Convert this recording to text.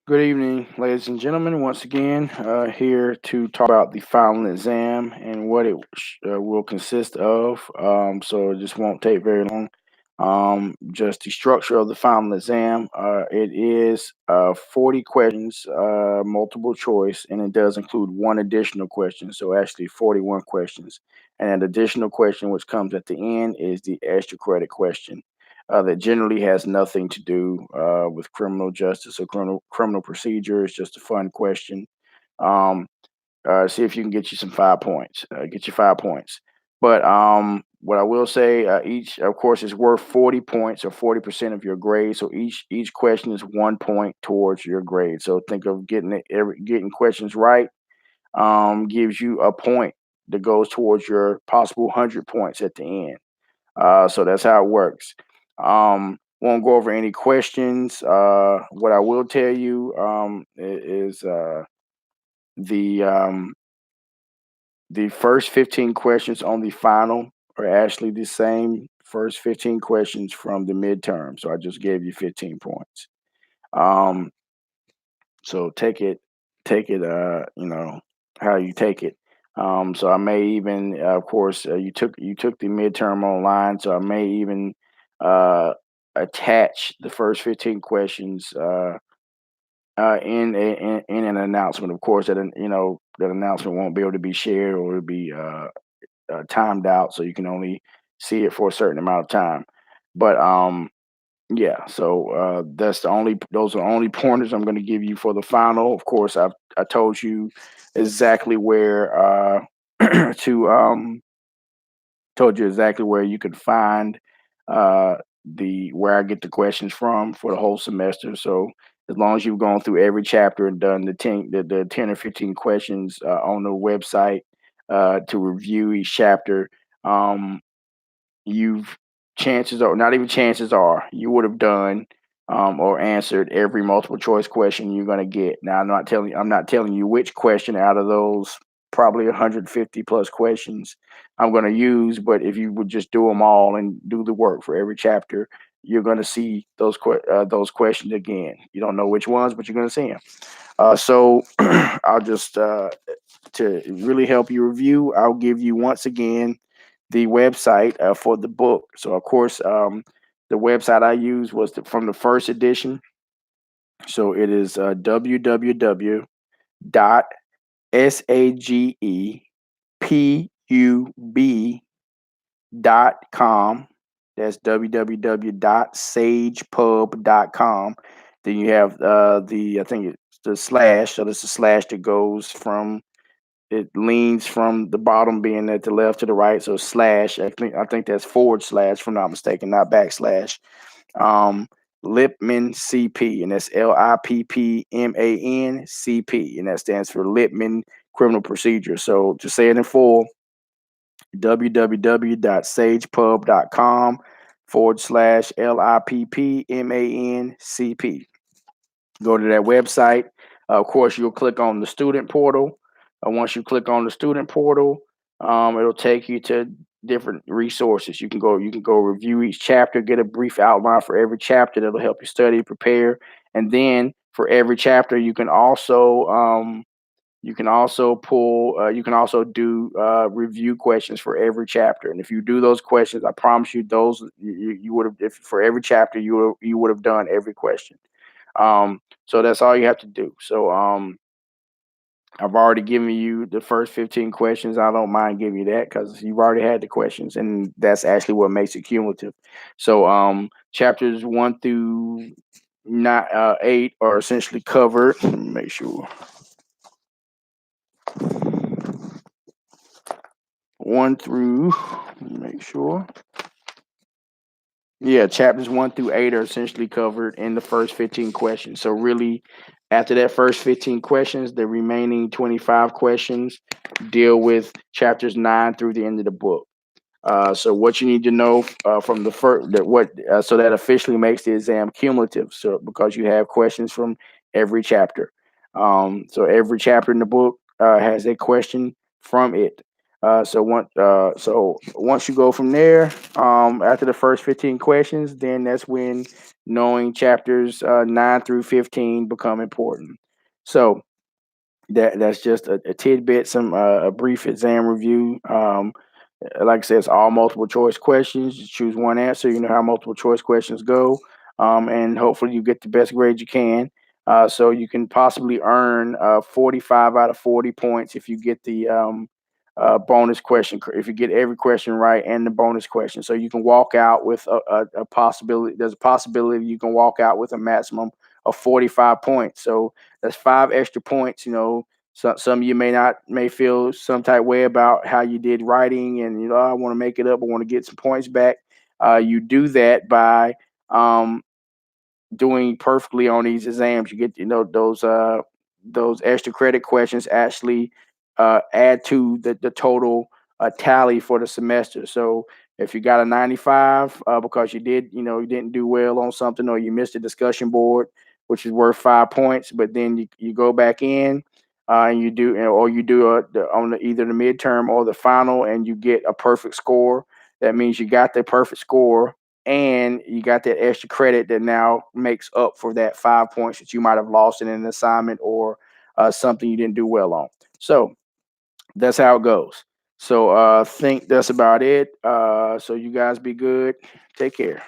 Good evening, ladies and gentlemen. Once again, here to talk about the final exam and what it will consist of. So it just won't take very long. Just the structure of the final exam. It is 40 questions, multiple choice, and it does include one additional question. So actually 41 questions. And an additional question, which comes at the end, is the extra credit question that generally has nothing to do with criminal justice or criminal procedure. It's just a fun question. Um, See if you can get you some 5 points. Get you 5 points. But what I will say, each of course is worth 40 points or 40% of your grade. So each question is 1 point towards your grade. So think of getting questions right gives you a point that goes towards your possible 100 points at the end. So that's how it works. Won't go over any questions. What I will tell you is the um, the first 15 questions on the final are actually the same first 15 questions from the midterm. So I just gave you 15 points. Um, so take it, how you take it. So I may even, of course, you took the midterm online, so I may even uh, attach the first 15 questions in an announcement. Of course, that announcement won't be able to be shared or it'll be timed out, so you can only see it for a certain amount of time. But yeah, so those are the only pointers I'm going to give you for the final. Of course, I told you exactly where to told you exactly where you could find the where I get the questions from for the whole semester. So as long as you've gone through every chapter and done the 10 or 15 questions on the website to review each chapter, um, you've chances are not even chances are you would have done or answered every multiple choice question you're going to get. Now I'm not telling you which question out of those probably 150 plus questions I'm going to use, but if you would just do them all and do the work for every chapter, you're going to see those questions again. You don't know which ones, but you're going to see them. So I'll just to really help you review, I'll give you once again the website for the book. So, of course, the website I used was from the first edition. So it is www dot sagepub.com. That's www.sagepub.com. Then you have I think it's the slash. So there's a slash that goes from it leans from the bottom being at the left to the right. So slash, I think that's forward slash, if I'm not mistaken, not backslash. Um, Lipman CP, and that's Lippman CP, and that stands for Lipman Criminal Procedure. So to say it in full, www.sagepub.com /Lippman CP. Go to that website. Of course, you'll click on the student portal. Once you click on the student portal, it'll take you to different resources. You can go review each chapter, get a brief outline for every chapter that'll help you study, prepare, and then for every chapter, you can also do review questions for every chapter. And if you do those questions, I promise you, those you would have, if for every chapter you would have done every question. So that's all you have to do. So I've already given you the first 15 questions. I don't mind giving you that because you've already had the questions, and that's actually what makes it cumulative. So chapters 1 through 8 are essentially covered. Let me make sure. 1 through, let me make sure. Yeah, chapters 1 through 8 are essentially covered in the first 15 questions. So really, after that first 15 questions, the remaining 25 questions deal with chapters 9 through the end of the book. So what you need to know from the first that what so that officially makes the exam cumulative. So because you have questions from every chapter. So every chapter in the book has a question from it. So once you go from there, after the first 15 questions, then that's when knowing chapters 9 through 15 become important. So that's just a tidbit, some a brief exam review. Like I said, it's all multiple choice questions. You choose one answer. You know how multiple choice questions go, and hopefully you get the best grade you can. So you can possibly earn 45 out of 40 points if you get the bonus question. If you get every question right and the bonus question, so you can walk out with a possibility. There's a possibility you can walk out with a maximum of 45 points. So that's 5 extra points. So some of you may feel some type way about how you did writing, and I want to make it up. I want to get some points back. You do that by doing perfectly on these exams. You get those extra credit questions actually add to the total tally for the semester. So if you got a 95 because you didn't do well on something, or you missed a discussion board, which is worth 5 points, but then you go back in and you do, or you do either the midterm or the final, and you get a perfect score. That means you got the perfect score, and you got that extra credit that now makes up for that 5 points that you might have lost in an assignment, or something you didn't do well on. So that's how it goes. So I think that's about it. So you guys be good. Take care.